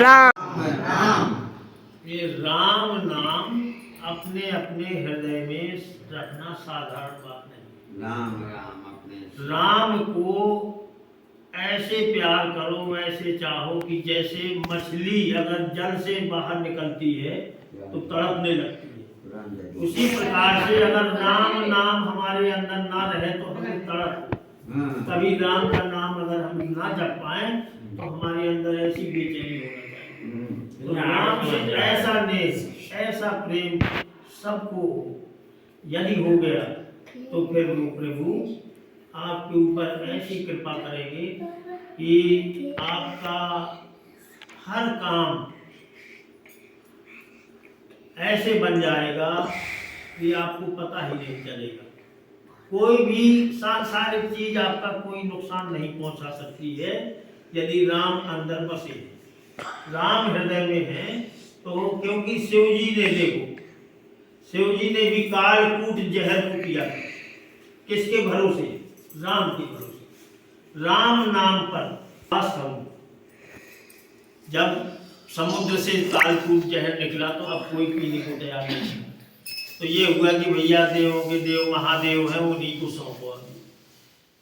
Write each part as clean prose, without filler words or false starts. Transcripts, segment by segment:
राम। ये राम नाम अपने अपने हृदय में रखना साधारण बात नहीं। राम राम अपने राम को ऐसे प्यार करो, ऐसे चाहो कि जैसे मछली अगर जल से बाहर निकलती है तो तड़पने लगती है, उसी प्रकार से अगर राम नाम हमारे अंदर ना रहे तो हमें तड़प। कभी राम का नाम अगर हम ना जप पाए तो हमारे अंदर ऐसी बेचैनी होना चाहिए। तो राम से ऐसा नेह, ऐसा प्रेम सबको यदि हो गया तो फिर वो प्रभु आपके ऊपर ऐसी कृपा करेंगे कि आपका हर काम ऐसे बन जाएगा कि आपको पता ही नहीं चलेगा। कोई भी सांसारिक चीज आपका कोई नुकसान नहीं पहुंचा सकती है यदि राम अंदर बसे, राम हृदय में है। तो क्योंकि शिव जी ने, देखो शिव जी ने भी कालकूट जहर को पिया, किसके भरोसे? राम के भरोसे। राम नाम पर जब समुद्र से कालकूट जहर निकला तो अब कोई पीने को तैयार नहीं। तो ये हुआ कि भैया देवों के देव महादेव है, उन्हीं को सौंपो।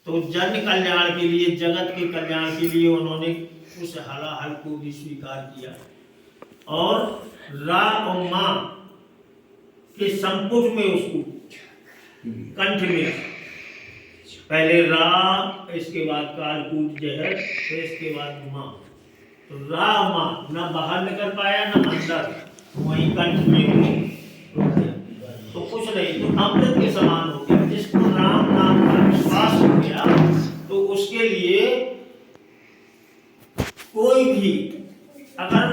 तो जन कल्याण के लिए, जगत के कल्याण के लिए उन्होंने उस हलाहल को भी स्वीकार किया और रा और मां के संपुट में उसको कंठ में, पहले रा, इसके बाद कालकूट जहर, फिर इसके बाद मां। तो रा मां ना बाहर निकल पाया ना अंदर, वहीं कंठ में तो कुछ नहीं, तो अमृत के समान हो गया। जिसको राम नाम का विश्वास हो गया तो उसके लिए कोई भी अगर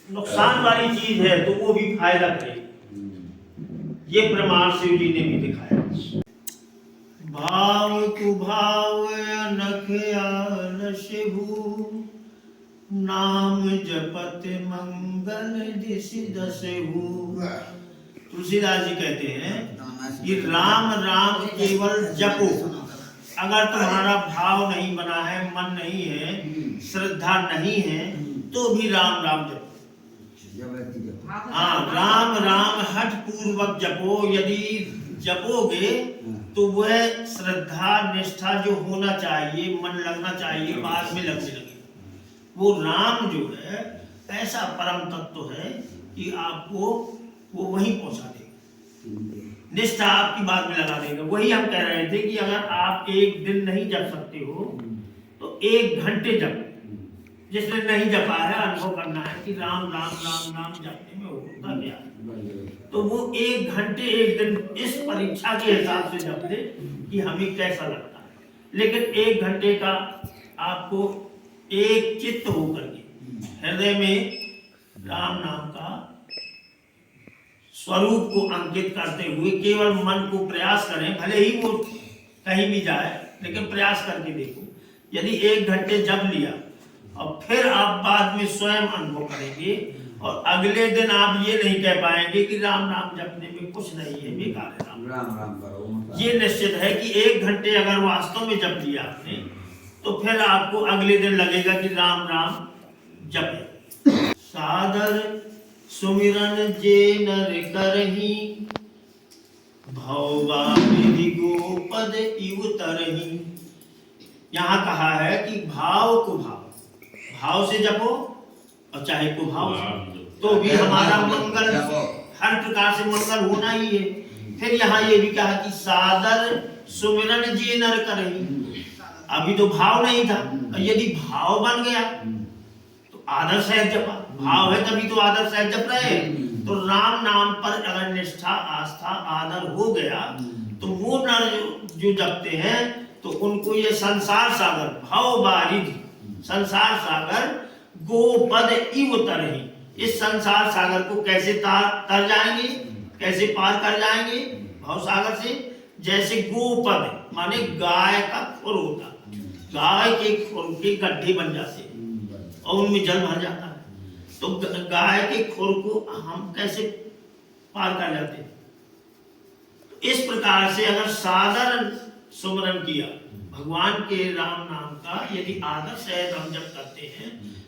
नुकसान वाली चीज है तो वो भी फायदा करेगी। ये प्रमाण शिव जी ने भी दिखाया। भाव कुभाव अनख आन शिवु, नाम जपत मंगल दिशि दसहु। तुलसीदास जी कहते हैं कि राम राम केवल जपो। अगर तुम्हारा भाव नहीं बना है, मन नहीं है, श्रद्धा नहीं है, तो भी राम राम जपो। हाँ, राम राम हठ पूर्वक जपो। यदि जपोगे तो वह श्रद्धा निष्ठा जो होना चाहिए, मन लगना चाहिए, बाद में लगने लगेगा। वो राम जो है ऐसा परम तत्व है कि आपको वो वहीं पहुंचा देगा, निष्ठा आपकी बात में लगा देगा। वही हम कह रहे थे कि अगर आप एक दिन नहीं जप सकते हो तो 1 घंटे जप। जिसने नहीं जपा है, अनुभव करना है कि राम राम राम राम जपने में होता क्या, तो वो 1 घंटे एक दिन इस परीक्षा के हिसाब से जप ले कि हमें कैसा लगता है। लेकिन 1 घंटे का आपको एक चित्त होकर के हृदय में राम नाम का स्वरूप को अंकित करते हुए केवल मन को प्रयास करें, भले ही वो कहीं भी जाए, लेकिन प्रयास करके देखो। यदि 1 घंटे जप लिया और फिर आप बाद में स्वयं अनुभव करेंगे और अगले दिन आप ये नहीं कह पाएंगे कि राम नाम जपने में कुछ नहीं है, बेकार है राम राम राम करो। ये निश्चित है कि 1 घंटे अगर वास्तव में जप लिया आपने तो फिर आपको अगले दिन लगेगा कि राम राम जपे। सादर सुमिरन जे नर करही, भौवा विधि गोपद इव तरही। यहाँ कहा है कि भाव को भाव से जपो और चाहे को भाव से, तो भी हमारा मंगल, हर प्रकार से मंगल होना ही है। फिर यहाँ ये भी कहा कि सादर सुमिरन जे नर करही। अभी तो भाव नहीं था, यदि भाव बन गया तो आदर सहज जपा। भाव है तभी तो आदर सहज जप रहे। तो राम नाम पर अगर निष्ठा, आस्था, आदर हो गया तो वो नर जो जपते हैं तो उनको ये संसार सागर, भाव बारिधि संसार सागर, गोपद इव तरही, इस संसार सागर को कैसे तर जाएंगे, कैसे पार कर जाएंगे भाव सागर से? जैसे गोपद माने गाय का खुर होता, गाय के खुर के गड्ढे बन जाते और उनमें जल भर जाता है। तो गाय के खुर को हम कैसे पार कर जाते हैं? इस प्रकार से अगर साधारण सुमरन किया भगवान के राम नाम का, यदि आदर सहित हम जब करते हैं